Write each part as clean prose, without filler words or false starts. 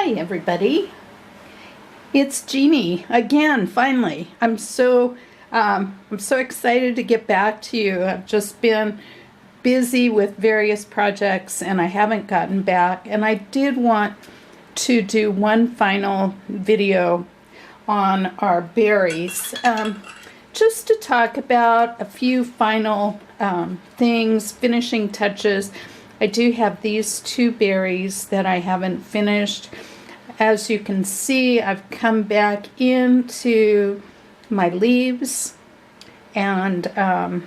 Hi everybody, it's Jeannie again. Finally, I'm so excited to get back to you. I've just been busy with various projects and I haven't gotten back, and I did want to do one final video on our berries, just to talk about a few final things, finishing touches. I do have these two berries that I haven't finished. As you can see, I've come back into my leaves, and and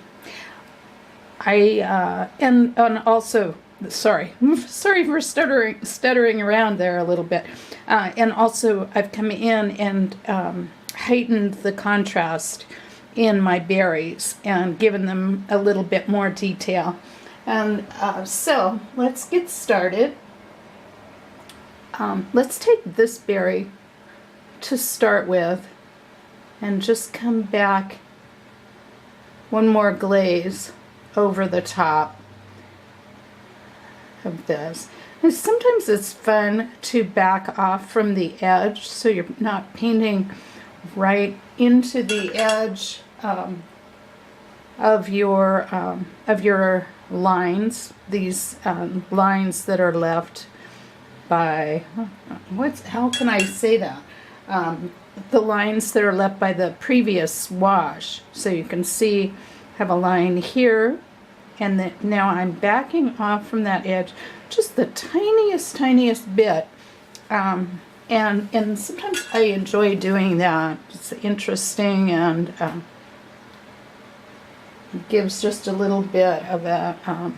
also, sorry for stuttering around there a little bit. And also, I've come in and heightened the contrast in my berries and given them a little bit more detail. And so let's get started. Let's take this berry to start with and just come back one more glaze over the top of this. And sometimes it's fun to back off from the edge so you're not painting right into the edge of your lines, these lines that are left by, how can I say that? The lines that are left by the previous wash. So you can see, have a line here, and then now I'm backing off from that edge just the tiniest bit. And sometimes I enjoy doing that. It's interesting, and gives just a little bit of a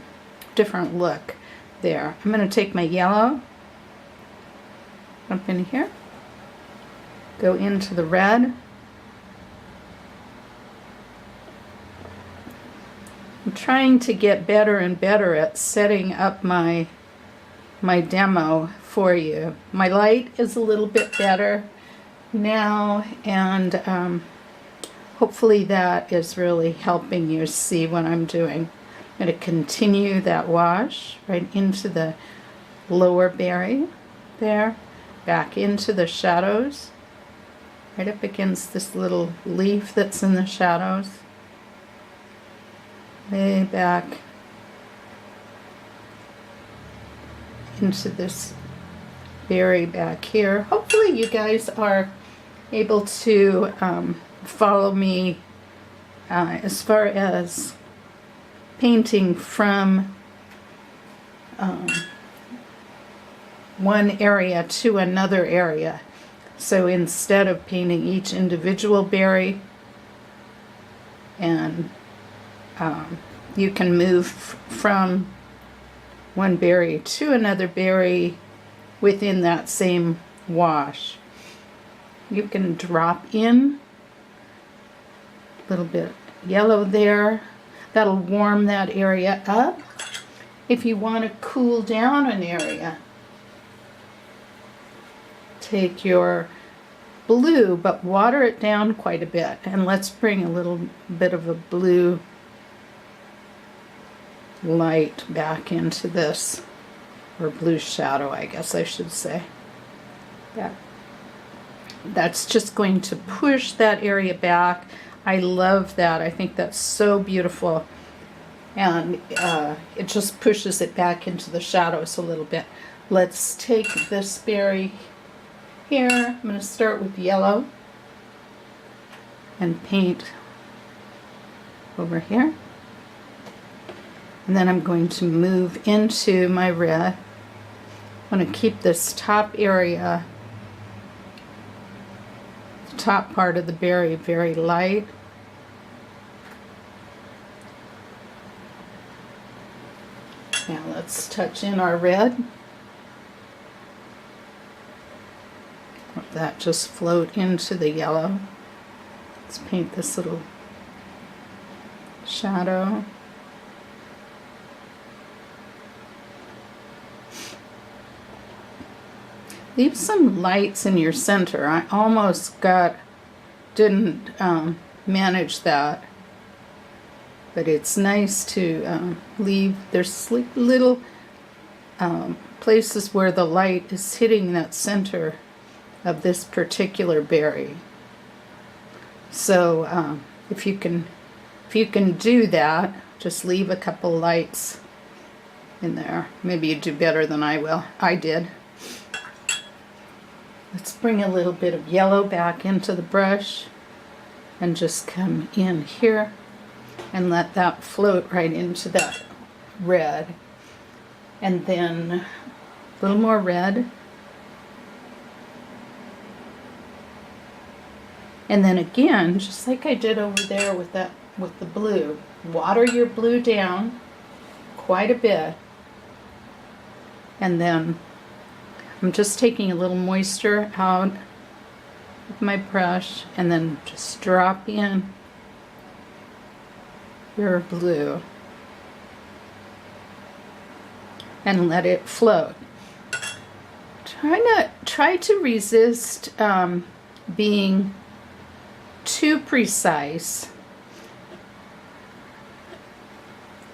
different look there. I'm going to take my yellow, up in here, go into the red. I'm trying to get better and better at setting up my demo for you. My light is a little bit better now, and hopefully that is really helping you see what I'm doing. I'm going to continue that wash right into the lower berry there, back into the shadows, right up against this little leaf that's in the shadows, way back into this berry back here. Hopefully you guys are able to follow me as far as painting from one area to another area. So instead of painting each individual berry, and you can move from one berry to another berry within that same wash. You can drop in a little bit yellow there. That'll warm that area up. If you want to cool down an area, take your blue, but water it down quite a bit. And let's bring a little bit of a blue light back into this, or blue shadow, I guess I should say. That's just going to push that area back. I love that. I think that's so beautiful. And it just pushes it back into the shadows a little bit. Let's take this berry here. I'm going to start with yellow and paint over here. And then I'm going to move into my red. I want to keep this top area, the top part of the berry, very light. Now let's touch in our red. Let that just float into the yellow. Let's paint this little shadow. Leave some lights in your center. I almost didn't manage that. But it's nice to leave, there's little places where the light is hitting that center of this particular berry. So if you can do that, just leave a couple lights in there. Maybe you do better than I did. Let's bring a little bit of yellow back into the brush and just come in here and let that float right into that red. And then a little more red. And then again, just like I did over there with the blue, water your blue down quite a bit. And then I'm just taking a little moisture out with my brush and then just drop in your blue and let it float. Try to resist being too precise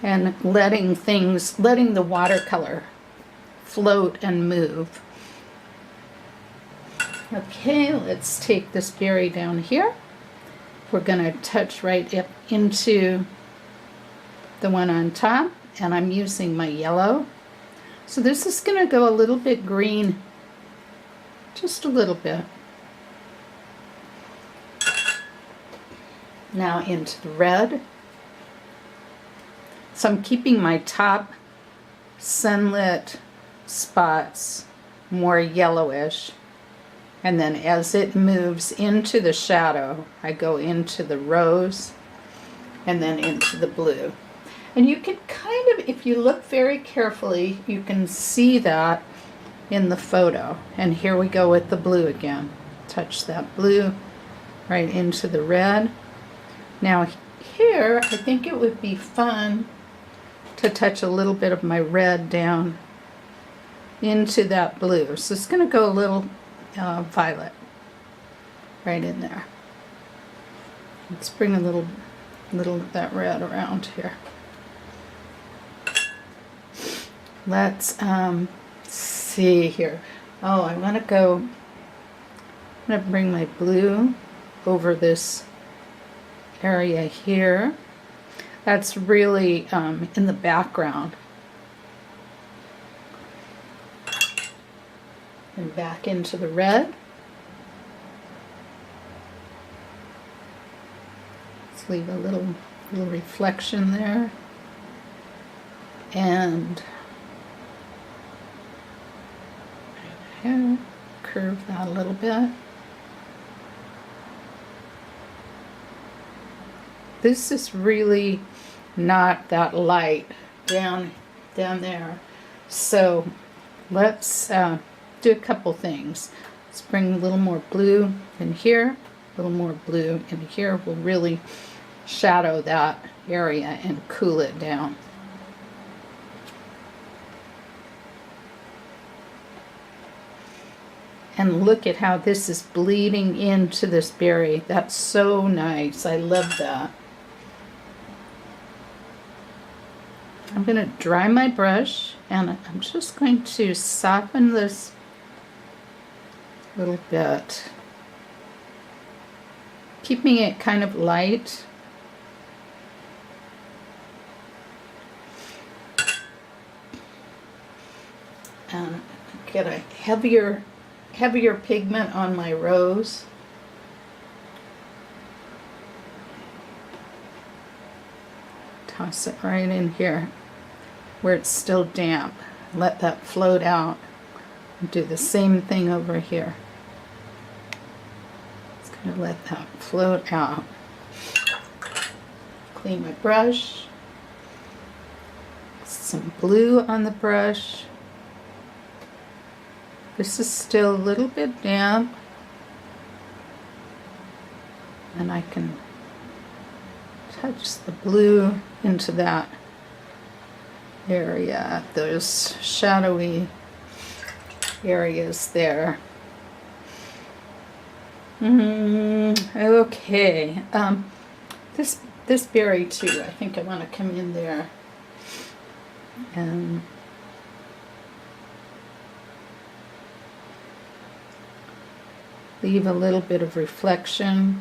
and letting the watercolor float and move. Okay, let's take this berry down here. We're going to touch right up into the one on top, and I'm using my yellow. So this is going to go a little bit green, just a little bit. Now into the red. So I'm keeping my top sunlit spots more yellowish, and then as it moves into the shadow, I go into the rose and then into the blue. And you can kind of, if you look very carefully, you can see that in the photo. And here we go with the blue again. Touch that blue right into the red. Now here, I think it would be fun to touch a little bit of my red down into that blue. So it's going to go a little violet right in there. Let's bring a little of that red around here. Let's see here. Oh, I'm going to bring my blue over this area here. That's really in the background. And back into the red. Let's leave a little reflection there. And here, curve that a little bit. This is really not that light down there. So let's do a couple things. Let's bring a little more blue in here, a little more blue in here. Will really shadow that area and cool it down. And look at how this is bleeding into this berry. That's so nice. I love that. I'm going to dry my brush, and I'm just going to soften this a little bit, keeping it kind of light. And get a heavier pigment on my rose. Toss it right in here where it's still damp. Let that float out. And do the same thing over here. Just gonna let that float out. Clean my brush. Some blue on the brush. This is still a little bit damp, and I can touch the blue into that area, those shadowy areas there. Okay, this berry too, I think I want to come in there and leave a little bit of reflection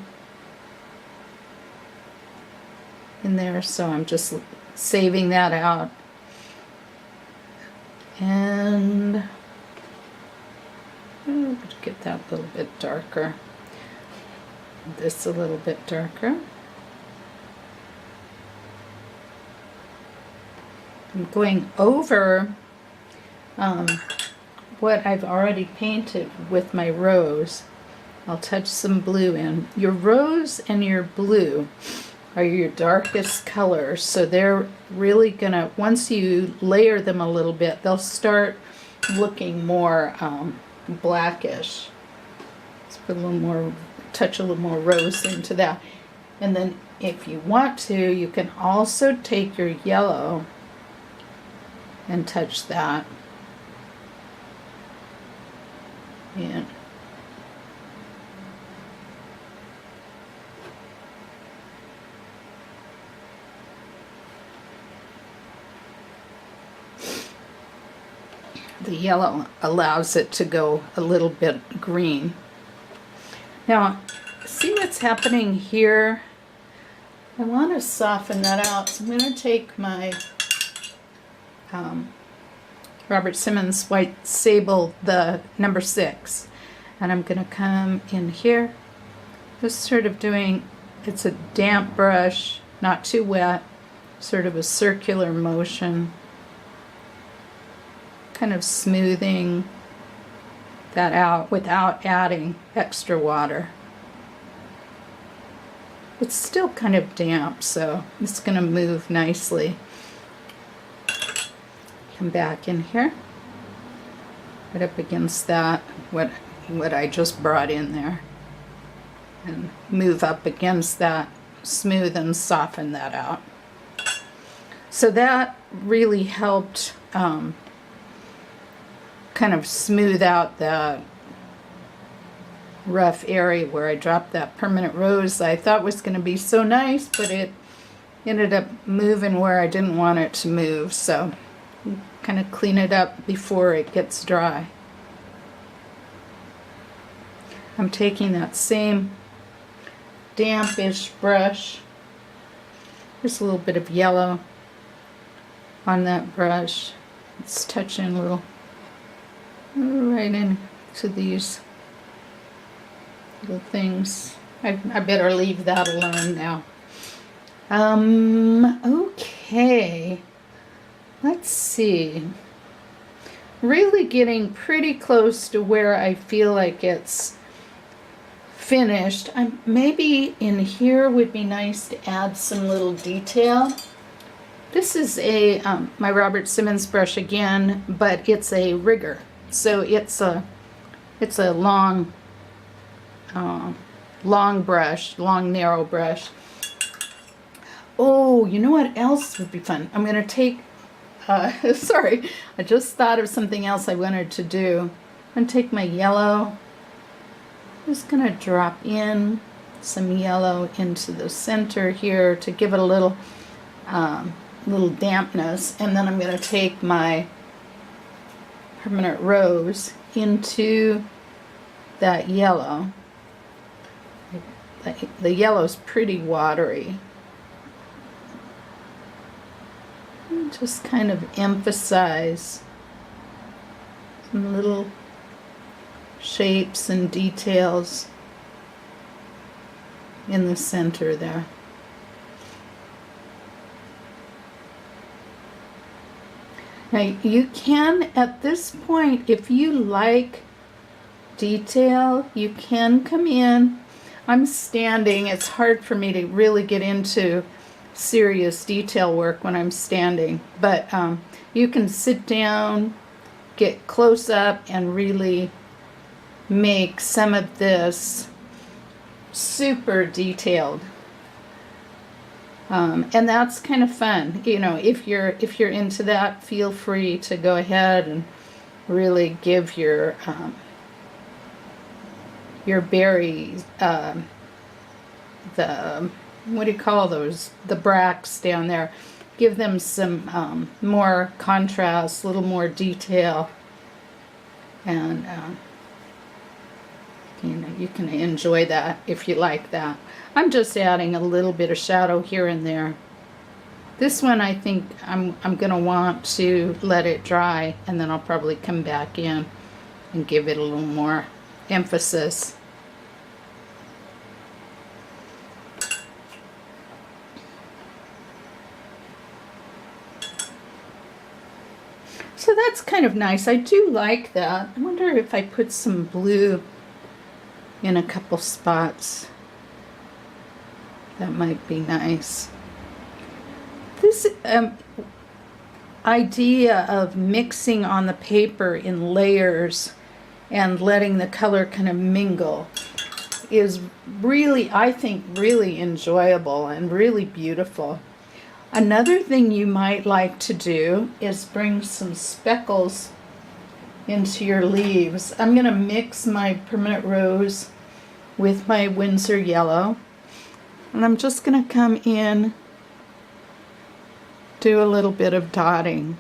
in there, so I'm just saving that out. And get that a little bit darker, this a little bit darker. I'm going over what I've already painted with my rose. I'll touch some blue in. Your rose and your blue are your darkest colors, so they're really gonna, once you layer them a little bit, they'll start looking more blackish. Let's put a little more, touch a little more rose into that. And then if you want to, you can also take your yellow and touch that in. The yellow allows it to go a little bit green. Now, see what's happening here? I want to soften that out, so I'm going to take my Robert Simmons White Sable, the number 6, and I'm going to come in here, just sort of doing, it's a damp brush, not too wet, sort of a circular motion, kind of smoothing that out without adding extra water. It's still kind of damp, so it's going to move nicely. Come back in here, right up against that, what I just brought in there, and move up against that, smooth and soften that out. So that really helped kind of smooth out the rough area where I dropped that permanent rose I thought was going to be so nice, but it ended up moving where I didn't want it to move, so kind of clean it up before it gets dry. I'm taking that same dampish brush, just a little bit of yellow on that brush. It's touching a little right into these little things. I better leave that alone now. Okay, let's see. Really getting pretty close to where I feel like it's finished. Maybe in here would be nice to add some little detail. This is a my Robert Simmons brush again, but it's a rigger. So it's a long brush, long narrow brush. Oh, you know what else would be fun? I'm going to take, sorry, I just thought of something else I wanted to do. I'm going to take my yellow, I'm just going to drop in some yellow into the center here to give it a little dampness, and then I'm going to take my permanent rose into that yellow. The yellow's pretty watery. Just kind of emphasize some little shapes and details in the center there. Now you can, at this point, if you like detail, you can come in. I'm standing. It's hard for me to really get into serious detail work when I'm standing, but you can sit down, get close up, and really make some of this super detailed. And that's kind of fun. You know, if you're into that, feel free to go ahead and really give your berries, the, what do you call those? The bracts down there. Give them some more contrast, a little more detail, and You know, you can enjoy that if you like that. I'm just adding a little bit of shadow here and there. This one I think I'm gonna want to let it dry, and then I'll probably come back in and give it a little more emphasis. So that's kind of nice. I do like that. I wonder if I put some blue in a couple spots. That might be nice. This idea of mixing on the paper in layers and letting the color kind of mingle is really, I think, really enjoyable and really beautiful. Another thing you might like to do is bring some speckles into your leaves. I'm going to mix my permanent rose with my Winsor Yellow, and I'm just going to come in, do a little bit of dotting,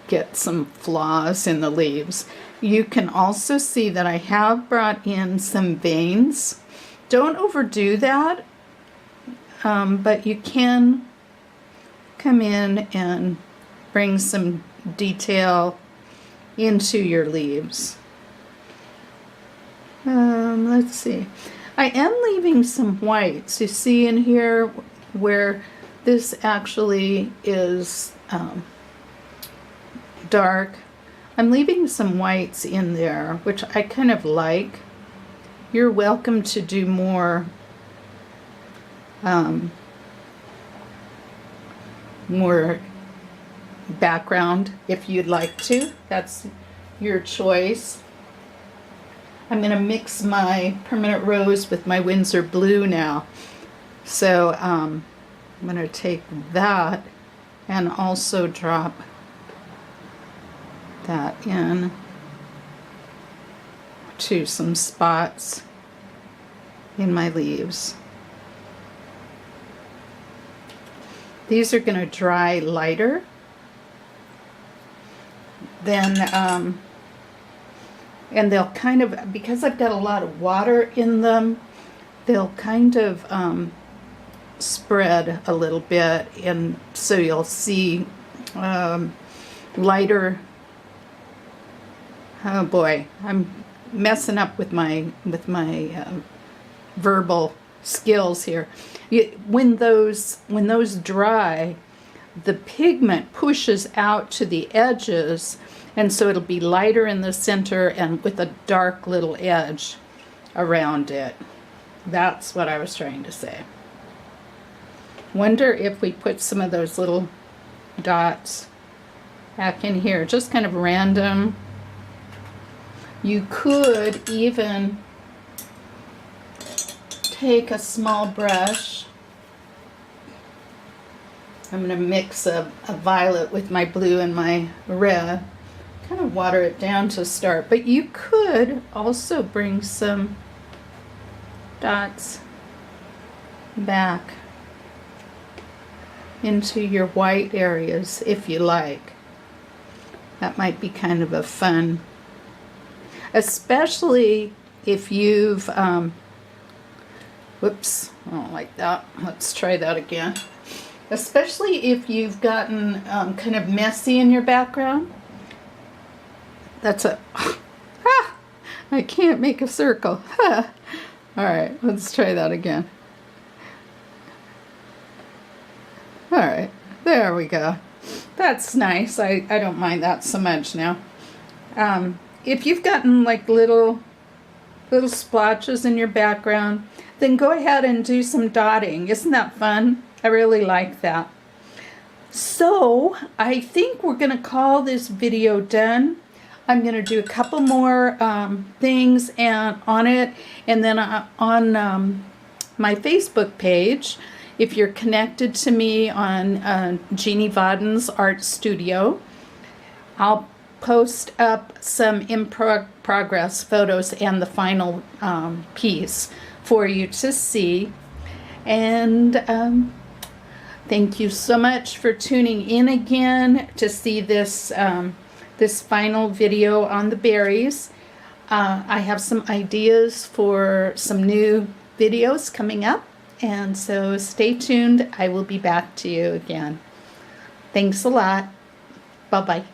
get some flaws in the leaves. You can also see that I have brought in some veins. Don't overdo that. But you can come in and bring some detail into your leaves. Let's see. I am leaving some whites. You see in here where this actually is dark. I'm leaving some whites in there, which I kind of like. You're welcome to do more more background if you'd like to. That's your choice. I'm going to mix my permanent rose with my Winsor Blue now. So I'm going to take that and also drop that in to some spots in my leaves. These are going to dry lighter than, and they'll kind of, because I've got a lot of water in them, they'll kind of spread a little bit, and so you'll see lighter. Oh boy, I'm messing up with my verbal skills here. When those dry, the pigment pushes out to the edges, and so it'll be lighter in the center and with a dark little edge around it. That's what I was trying to say. Wonder if we put some of those little dots back in here, just kind of random. You could even take a small brush. I'm going to mix a violet with my blue and my red. Kind of water it down to start, but you could also bring some dots back into your white areas if you like. That might be kind of a fun, especially if you've whoops, I don't like that. Let's try that again. Especially if you've gotten kind of messy in your background. That's a, I can't make a circle. All right, let's try that again. All right, there we go. That's nice. I don't mind that so much now. If you've gotten like little splotches in your background, then go ahead and do some dotting. Isn't that fun? I really like that. So I think we're going to call this video done. I'm going to do a couple more things on it, and then on my Facebook page, if you're connected to me on Jeannie Vodden's Art Studio, I'll post up some in progress photos and the final piece for you to see. And thank you so much for tuning in again to see this this final video on the berries. I have some ideas for some new videos coming up, and so stay tuned. I will be back to you again. Thanks a lot. Bye-bye.